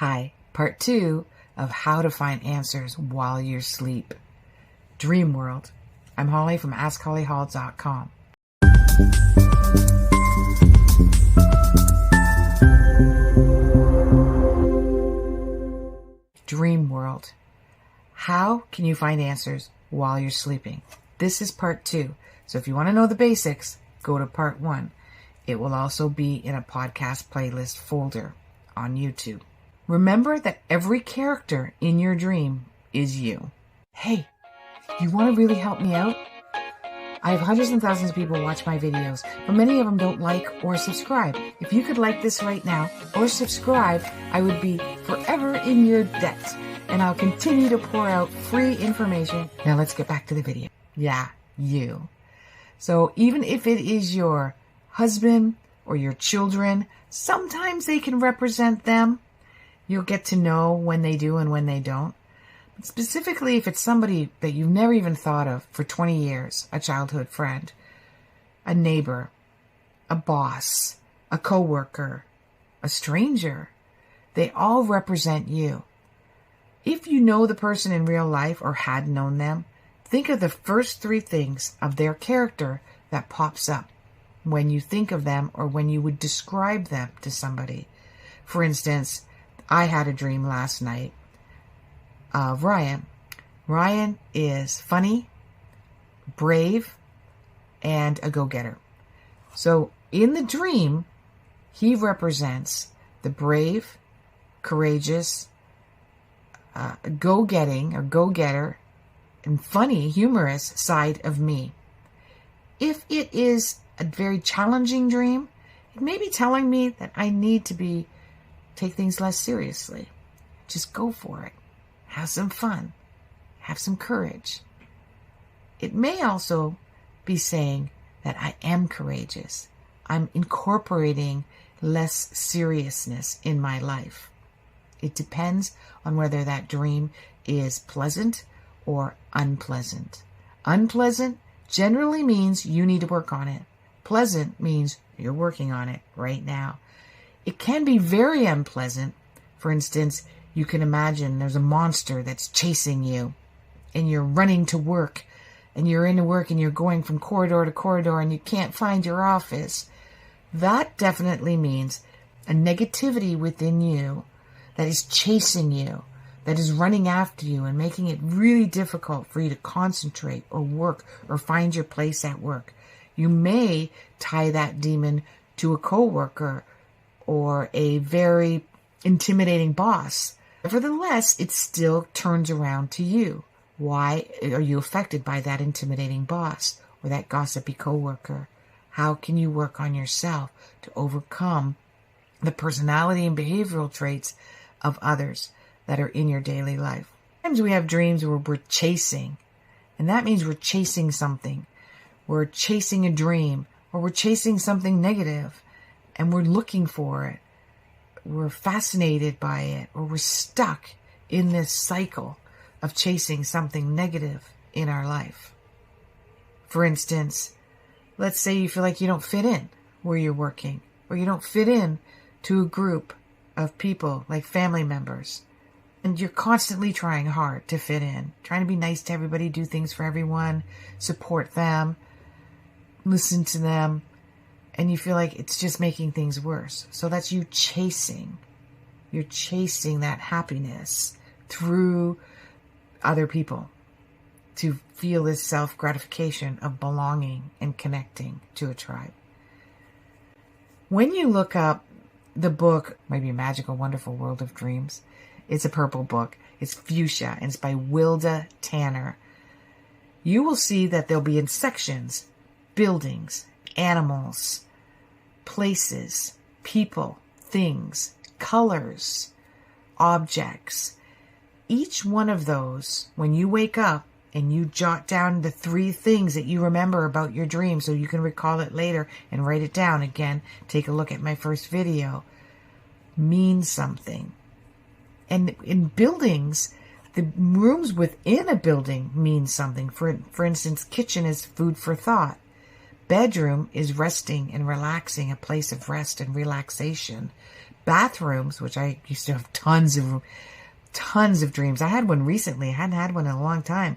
Hi, part 2 of how to find answers while you're asleep. Dream World. I'm Holly from Askhollyhall.com. Dream World. How can you find answers while you're sleeping? This is part 2. So if you want to know the basics, go to part 1. It will also be in a podcast playlist folder on YouTube. Remember that every character in your dream is you. Hey, you want to really help me out? I have hundreds and thousands of people watch my videos, but many of them don't like or subscribe. If you could like this right now or subscribe, I would be forever in your debt. And I'll continue to pour out free information. Now let's get back to the video. Yeah, you. So even if it is your husband or your children, sometimes they can represent them. You'll get to know when they do and when they don't. But specifically, if it's somebody that you've never even thought of for 20 years, a childhood friend, a neighbor, a boss, a coworker, a stranger, they all represent you. If you know the person in real life or had known them, think of the first 3 things of their character that pops up when you think of them or when you would describe them to somebody. For instance, I had a dream last night of Ryan. Ryan is funny, brave, and a go-getter. So in the dream, he represents the brave, courageous, go-getting or go-getter, and funny, humorous side of me. If it is a very challenging dream, it may be telling me that I need to take things less seriously. Just go for it. Have some fun. Have some courage. It may also be saying that I am courageous. I'm incorporating less seriousness in my life. It depends on whether that dream is pleasant or unpleasant. Unpleasant generally means you need to work on it. Pleasant means you're working on it right now. It can be very unpleasant. For instance, you can imagine there's a monster that's chasing you and you're running to work and you're into work and you're going from corridor to corridor and you can't find your office. That definitely means a negativity within you that is chasing you, that is running after you and making it really difficult for you to concentrate or work or find your place at work. You may tie that demon to a coworker or a very intimidating boss. Nevertheless, it still turns around to you. Why are you affected by that intimidating boss or that gossipy coworker? How can you work on yourself to overcome the personality and behavioral traits of others that are in your daily life? Sometimes we have dreams where we're chasing, and that means we're chasing something. We're chasing a dream, or we're chasing something negative, and we're looking for it. We're fascinated by it, or we're stuck in this cycle of chasing something negative in our life. For instance, let's say you feel like you don't fit in where you're working, or you don't fit in to a group of people like family members, and you're constantly trying hard to fit in, trying to be nice to everybody, do things for everyone, support them, listen to them, and you feel like it's just making things worse. So that's you chasing. You're chasing that happiness through other people to feel this self-gratification of belonging and connecting to a tribe. When you look up the book, maybe A Magical, Wonderful World of Dreams, it's a purple book. It's fuchsia, and it's by Wilda Tanner. You will see that there'll be in sections, buildings, animals, places, people, things, colors, objects. Each one of those, when you wake up and you jot down the 3 things that you remember about your dream so you can recall it later and write it down again, take a look at my first video, means something. And in buildings, the rooms within a building mean something. For instance, kitchen is food for thought. Bedroom is resting and relaxing, a place of rest and relaxation. bathrooms, which I used to have tons of dreams. I had one recently. I hadn't had one in a long time.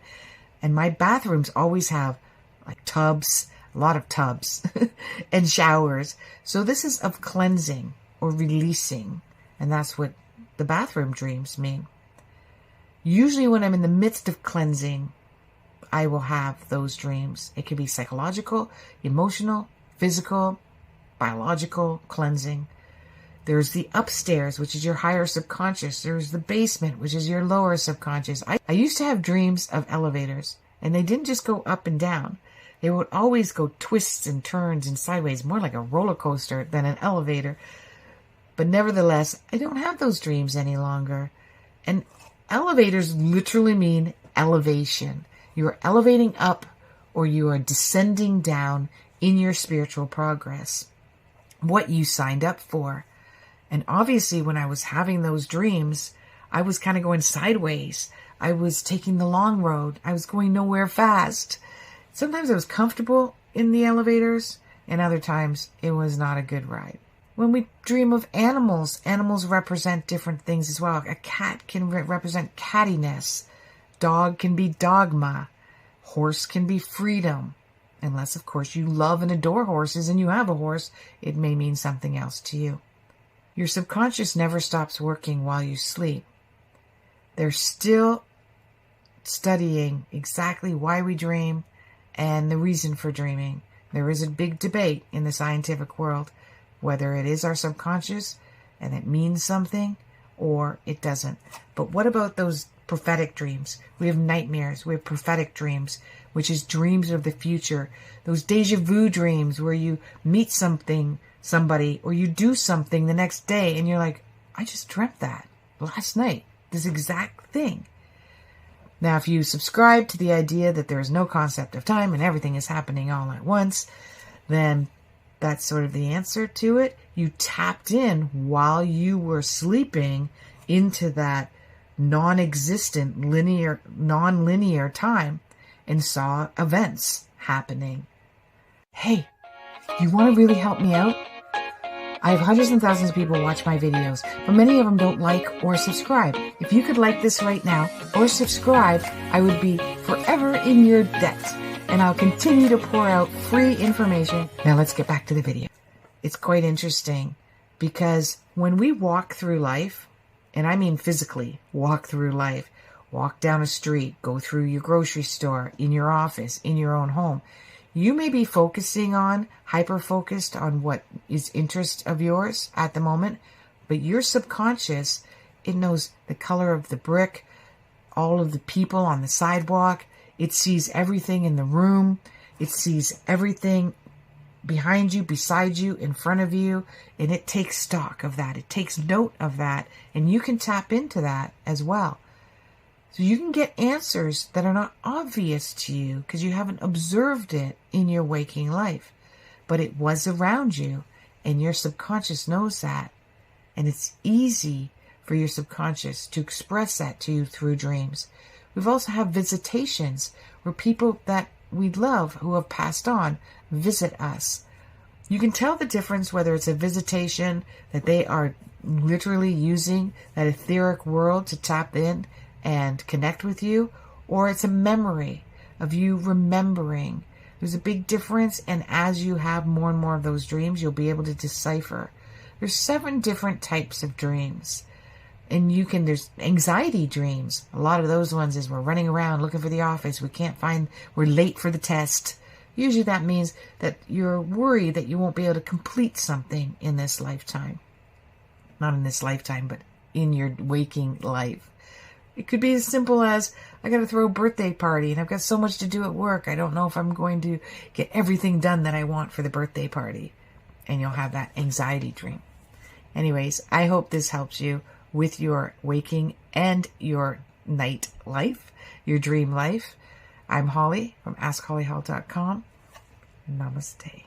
And my bathrooms always have like tubs, a lot of tubs and showers. So this is of cleansing or releasing. And that's what the bathroom dreams mean. Usually when I'm in the midst of cleansing, I will have those dreams. It could be psychological, emotional, physical, biological cleansing. There's the upstairs, which is your higher subconscious. There's the basement, which is your lower subconscious. I used to have dreams of elevators, and they didn't just go up and down. They would always go twists and turns and sideways, more like a roller coaster than an elevator. But nevertheless, I don't have those dreams any longer. And elevators literally mean elevation. You are elevating up or you are descending down in your spiritual progress. What you signed up for. And obviously when I was having those dreams, I was kind of going sideways. I was taking the long road. I was going nowhere fast. Sometimes I was comfortable in the elevators, and other times it was not a good ride. When we dream of animals, animals represent different things as well. A cat can represent cattiness. Dog can be dogma. Horse can be freedom. Unless, of course, you love and adore horses and you have a horse, it may mean something else to you. Your subconscious never stops working while you sleep. They're still studying exactly why we dream and the reason for dreaming. There is a big debate in the scientific world whether it is our subconscious and it means something or it doesn't. But what about those prophetic dreams? We have nightmares. We have prophetic dreams, which is dreams of the future. Those deja vu dreams where you meet somebody, or you do something the next day and you're like, I just dreamt that last night, this exact thing. Now, if you subscribe to the idea that there is no concept of time and everything is happening all at once, then that's sort of the answer to it. You tapped in while you were sleeping into that non-existent, non-linear time and saw events happening. Hey, you want to really help me out? I have hundreds and thousands of people watch my videos, but many of them don't like or subscribe. If you could like this right now or subscribe, I would be forever in your debt. And I'll continue to pour out free information. Now let's get back to the video. It's quite interesting because when we walk through life, and I mean physically walk through life, walk down a street, go through your grocery store, in your office, in your own home, you may be hyper-focused on what is interest of yours at the moment, but your subconscious, it knows the color of the brick, all of the people on the sidewalk. It sees everything in the room. It sees everything behind you, beside you, in front of you, and it takes stock of that. It takes note of that, and you can tap into that as well. So you can get answers that are not obvious to you because you haven't observed it in your waking life, but it was around you, and your subconscious knows that, and it's easy for your subconscious to express that to you through dreams. We've also had visitations where people that we love who have passed on visit us. You can tell the difference whether it's a visitation that they are literally using that etheric world to tap in and connect with you, or it's a memory of you remembering. There's a big difference, and as you have more and more of those dreams, you'll be able to decipher. There's 7 different types of dreams. And there's anxiety dreams. A lot of those ones is we're running around looking for the office. We're late for the test. Usually that means that you're worried that you won't be able to complete something in this lifetime. Not in this lifetime, but in your waking life. It could be as simple as, I got to throw a birthday party and I've got so much to do at work. I don't know if I'm going to get everything done that I want for the birthday party. And you'll have that anxiety dream. Anyways, I hope this helps you with your waking and your night life, your dream life. I'm Holly from Askhollyhall.com. Namaste.